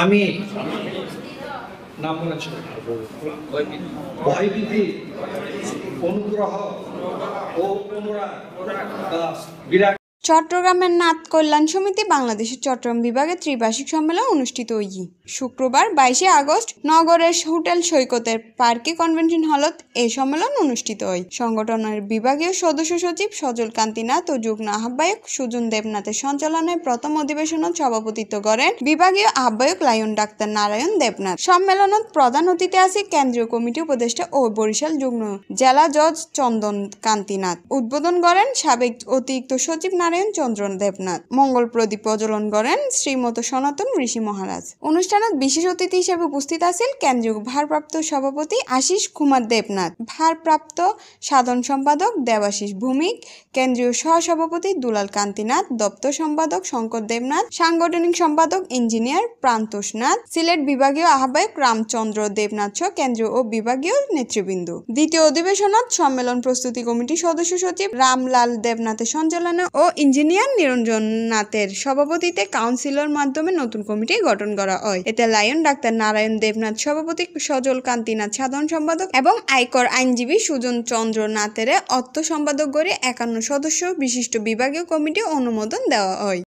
আমি নাম বলেছি ভয়ভীতি অনুগ্রহ ও অনুরাগ বিরাট। চট্টগ্রামের নাথ কল্যাণ সমিতি বাংলাদেশের চট্টগ্রাম বিভাগের ত্রিবার্ষিক সম্মেলন অনুষ্ঠিত হয়েছে শুক্রবার 22 আগস্ট নগরের হোটেল সৈকতের পার্কে কনভেনশন হলত এই সম্মেলন অনুষ্ঠিত হয়। সংগঠনের বিভাগীয় সদস্য সচিব সজল কান্তি নাথ ও যুগ্ম আহ্বায়ক সুজন দেবনাথের সঞ্চালনায় প্রথম অধিবেশনত সভাপতিত্ব করেন বিভাগীয় আহ্বায়ক লায়ন ডাক্তার নারায়ণ দেবনাথ। সম্মেলনত প্রধান অতিথি আছে কেন্দ্রীয় কমিটি উপদেষ্টা ও বরিশাল যুগ্ম জেলা জজ চন্দন কান্তি নাথ। উদ্বোধন করেন সাবেক অতিরিক্ত সচিব নারায়ণ চন্দ্র দেবনাথ। মঙ্গল প্রদীপ প্রজ্বলন করেন শ্রীমত সনাতন ঋষি মহারাজ। অনুষ্ঠানত বিশেষ অতিথি হিসেবে উপস্থিত আছেন কেন্দ্রীয় ভারপ্রাপ্ত সভাপতি আশিস কুমার দেবনাথ, ভারপ্রাপ্ত সাধারণ সম্পাদক দেবাশিস ভৌমিক, কেন্দ্রীয় সহসভাপতি দুলাল কান্তিনাথ, দপ্তর সম্পাদক শঙ্কর দেবনাথ, সাংগঠনিক সম্পাদক ইঞ্জিনিয়ার প্রান্তোষ নাথ, সিলেট বিভাগীয় আহ্বায়ক রামচন্দ্র দেবনাথ সহ কেন্দ্রীয় ও বিভাগীয় নেতৃবৃন্দ। দ্বিতীয় অধিবেশনত সম্মেলন প্রস্তুতি কমিটির সদস্য সচিব রামলাল দেবনাথের সঞ্চালনা ও ইঞ্জিনিয়ার নিরঞ্জন নাথের সভাপতিত্বে কাউন্সিলর মাধ্যমে নতুন কমিটি গঠন করা হয়। এতে লায়ন ডাক্তার নারায়ণ দেবনাথ সভাপতি, সজল কান্তিনাথ সাধারণ সম্পাদক এবং আয়কর আইনজীবী সুজন চন্দ্র নাথের অর্থ সম্পাদক করে 51 সদস্য বিশিষ্ট বিভাগীয় কমিটি অনুমোদন দেওয়া হয়।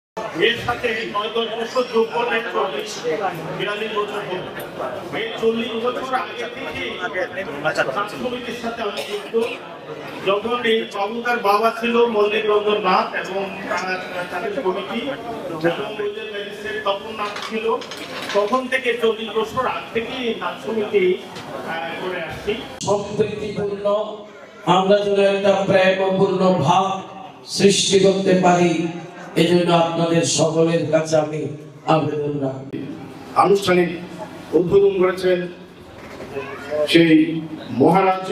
এর সাথে 9-10 বছর যোগ করলে 42 বছর হবে। 40 বছর আগে থেকে সমিতির সাথে আমি যুক্ত। যখন এই বাবুদার বাবা ছিল মল্লিক রঞ্জন নাথ এবং তাদের কমিটি তখন নাথ ছিল, তখন থেকে 40 বছর আগ থেকে নাথ সমিতি করে আসছি। সম্প্রীতিপূর্ণ আমরা যেন একটা প্রেমপূর্ণ ভাব সৃষ্টি করতে পারি, এজন্য আপনাদের সকলের কাছে আমি আবেদন রাখি। আনুষ্ঠানিক উদ্বোধন করেছেন সেই মহারাজ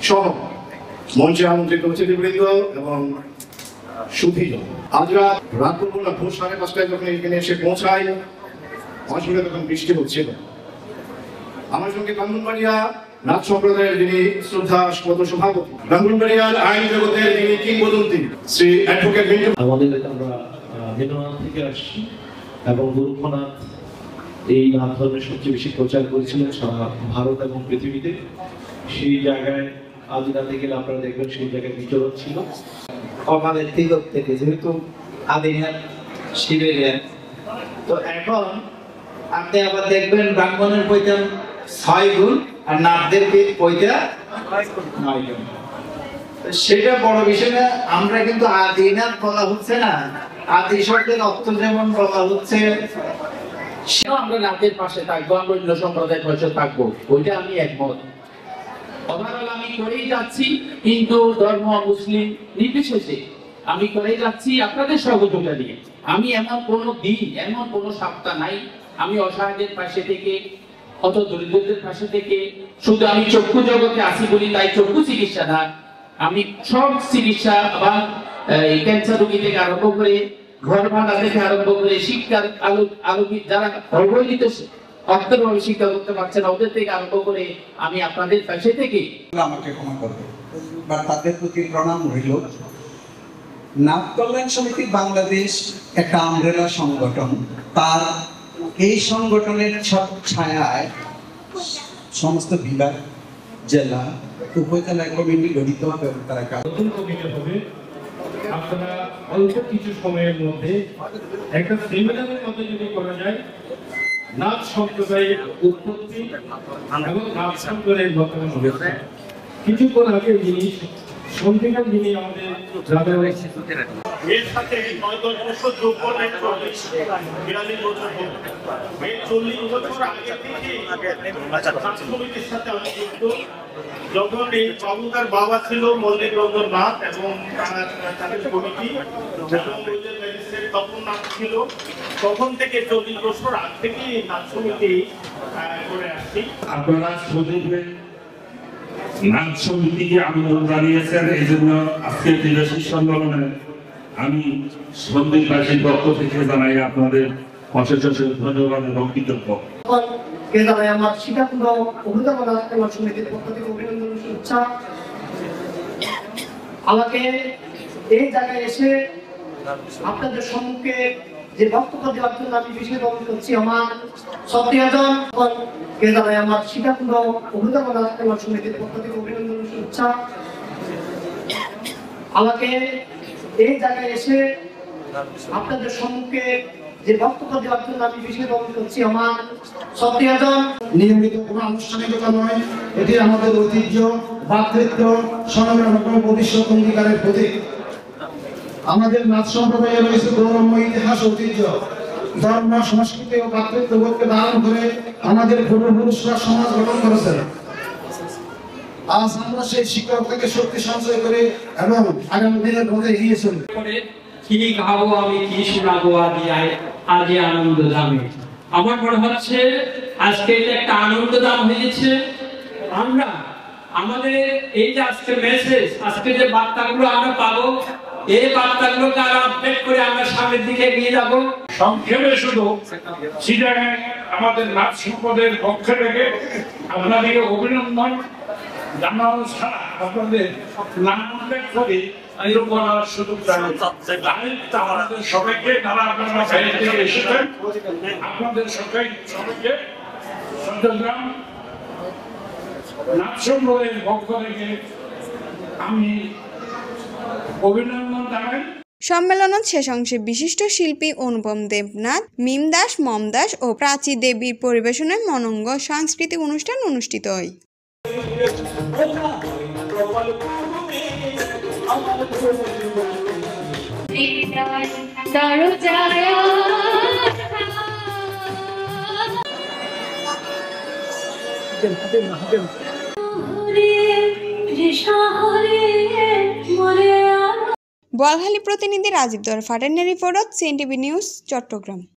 সহ মঞ্চে আমন্ত্রিত অতিথিবৃন্দ এবং সুধীজন। আজ রাত করবো না, ভোর 5:30টায় যখন এখানে এসে পৌঁছাই আসলে তখন বৃষ্টি হচ্ছিল। আমার সঙ্গে ব্রাহ্মণবাড়িয়া নাথ সম্প্রদায়ের যিনি শ্রদ্ধা সভাপতি, ব্রাহ্মণবাড়িয়ার আইন জগতের যিনি কিংবদন্তি শ্রী অ্যাডভোকেট মিন্টু। আমাদের আমরা মিননাথ থেকে আসছি এবং গোরক্ষনাথ এই নাথ ধর্মের সবচেয়ে বেশি প্রচার করেছিলেন সারা ভারত এবং পৃথিবীতে। সেই জায়গায় আজ রাতে গেলে আপনারা দেখবেন সেই জায়গায় বিচরণ ছিল। আমাদের তিলক থেকে যেহেতু আদিনাথ শিবের, তো এখন আপনি আবার দেখবেন ব্রাহ্মণের পৈতা 6 গুণ আর নাথদের পৈতা 9 গুণ। সেটা বড় বিষয় না। আমরা কিন্তু আদিনাথ বলা হচ্ছে না, আদি শব্দের অর্থ যেমন বলা হচ্ছে আমরা নাথের পাশে থাকবো, আমরা অন্য সম্প্রদায়ের পাশে থাকবো, ওইটা আমি একমত। ওভারঅল আমি করেই যাচ্ছি, হিন্দু ধর্ম মুসলিম নির্বিশেষে আমি করেই যাচ্ছি আপনাদের সহযোগিতা নিয়ে। আমি এমন কোনো দিন, এমন কোনো সপ্তাহ নাই আমি অসহায়দের পাশে থেকে, অত দরিদ্রদের পাশে থেকে, শুধু আমি চক্ষু জগতে আসি বলি তাই চক্ষু চিকিৎসা না, আমি সব চিকিৎসা বা ক্যান্সার রোগী থেকে আরম্ভ করে ঘর ভাঙা থেকে আরম্ভ করে শিক্ষার আলোকিত যারা অবহেলিত অর্থভাবে শিক্ষা করতে পারছে না ওদের থেকে আরম্ভ করে আমি আপনাদের পাশে থেকে। আমাকে ক্ষমা করবে বা তাদের প্রতি প্রণাম রইল। নাথ কল্যাণ সমিতি বাংলাদেশ একটা আমব্রেলা সংগঠন। তার এই সংগঠনের ছায়ায় সমস্ত বিভাগ, জেলা, উপজেলা কমিটি গঠিত হবে। তারা নতুন কমিটি হবে। আপনারা অল্প কিছু সময়ের মধ্যে একটা সেমিনারের মধ্যে যদি করা যায় নাথ সম্প্রদায়ের উৎপত্তি এবং নাথ সম্প্রদায়ের বর্তমান অবস্থা। কিছুক্ষণ আগে যিনি সন্ধিকাল যিনি আমাদের এর সাথে 9-10 বছর যোগ করলে 42 বছর হবে। 40 বছর আগে থেকে সমিতির সাথে আমি যুক্ত। যখন এই বাবুদার বাবা ছিল মল্লিক রঞ্জন নাথ এবং তাদের কমিটি তখন নাথ ছিল, তখন থেকে 40 বছর আগ থেকে নাথ সমিতি করে আসছি। আপনারা সুদীপের নাথ সমিতিকে আবেদন জানিয়েছেন, এই জন্য আজকে ত্রিবার্ষিক সম্মেলনে আমি সন্দীপবাসীর পক্ষ থেকে জানাই আপনাদের অশেষ অশেষ ধন্যবাদ এবং কৃতজ্ঞ। আমার সীতাকুণ্ড অভিজ্ঞতা সমিতির পক্ষ থেকে অভিনন্দন শুভেচ্ছা। আমাকে এই জায়গায় এসে আপনাদের সম্মুখে যে বক্তব্য দেওয়ার জন্য আমি বিশেষ অনুরোধ করছি আমার শ্রদ্ধেয়জনকে জানাই আমার সীতাকুণ্ড অভিনন্দন সমিতির পক্ষ থেকে অভিনন্দন শুভেচ্ছা। আমাকে এই জায়গায় এসে আপনাদের সম্মুখে যে বক্তব্য দেওয়ার জন্য আমি বিশেষ অনুরোধ করছি আমার শ্রদ্ধেয়জন। নিয়মিত কোনো আনুষ্ঠানিকতা নয়, এটি আমাদের ঐতিহ্য, ভ্রাতৃত্ব, সংগ্রাম এবং ভবিষ্যৎ অঙ্গীকারের প্রতীক। আমাদের নাথ সম্প্রদায়ে রয়েছে গৌরবময় ইতিহাস, ঐতিহ্য, ধর্ম, সংস্কৃতি ও ভ্রাতৃত্ববোধকে ধারণ করে আমাদের পূর্বপুরুষরা সমাজ গঠন করেছেন। আজ আমরা সেই শিক্ষক থেকে শক্তি সঞ্চয় করে এবং আগামী দিনের পথে এগিয়ে চলি। কি গাবো আমি, কি শোনাবো আজি আনন্দ দামে। আমার মনে হচ্ছে আজকে এটা একটা আনন্দ দাম হয়েছে। আমরা আমাদের এই যে আজকে মেসেজ, আজকে যে বার্তাগুলো আমরা পাবো, এই বার্তাগুলোকে আরো আপডেট করে আমরা সামনের দিকে এগিয়ে যাবো। সংক্ষেপে শুধু চিটাগাং আমাদের নাথ সম্পদের পক্ষ থেকে আপনাদেরকে অভিনন্দন জানানো ছাড়া আপনাদের নাম উল্লেখ করে করার সুযোগ আমাদের সবাইকে তারা আপনারা বাইরে থেকে এসেছেন, আপনাদের সবাইকে চট্টগ্রাম নাথ সম্পদের পক্ষ থেকে আমি অভিনন্দন জানাই। সম্মেলনত শেষ অংশে বিশিষ্ট শিল্পী অনুপম দেবনাথ, মিম দাস, মম দাস ও প্রাচী দেবীর পরিবেশনায় মনোজ্ঞ সাংস্কৃতিক অনুষ্ঠান অনুষ্ঠিত হয়। বোয়ালখালী প্রতিনিধি রাজীব দর ফাটেনের রিপোর্ট, সিএনটিভি নিউজ, চট্টগ্রাম।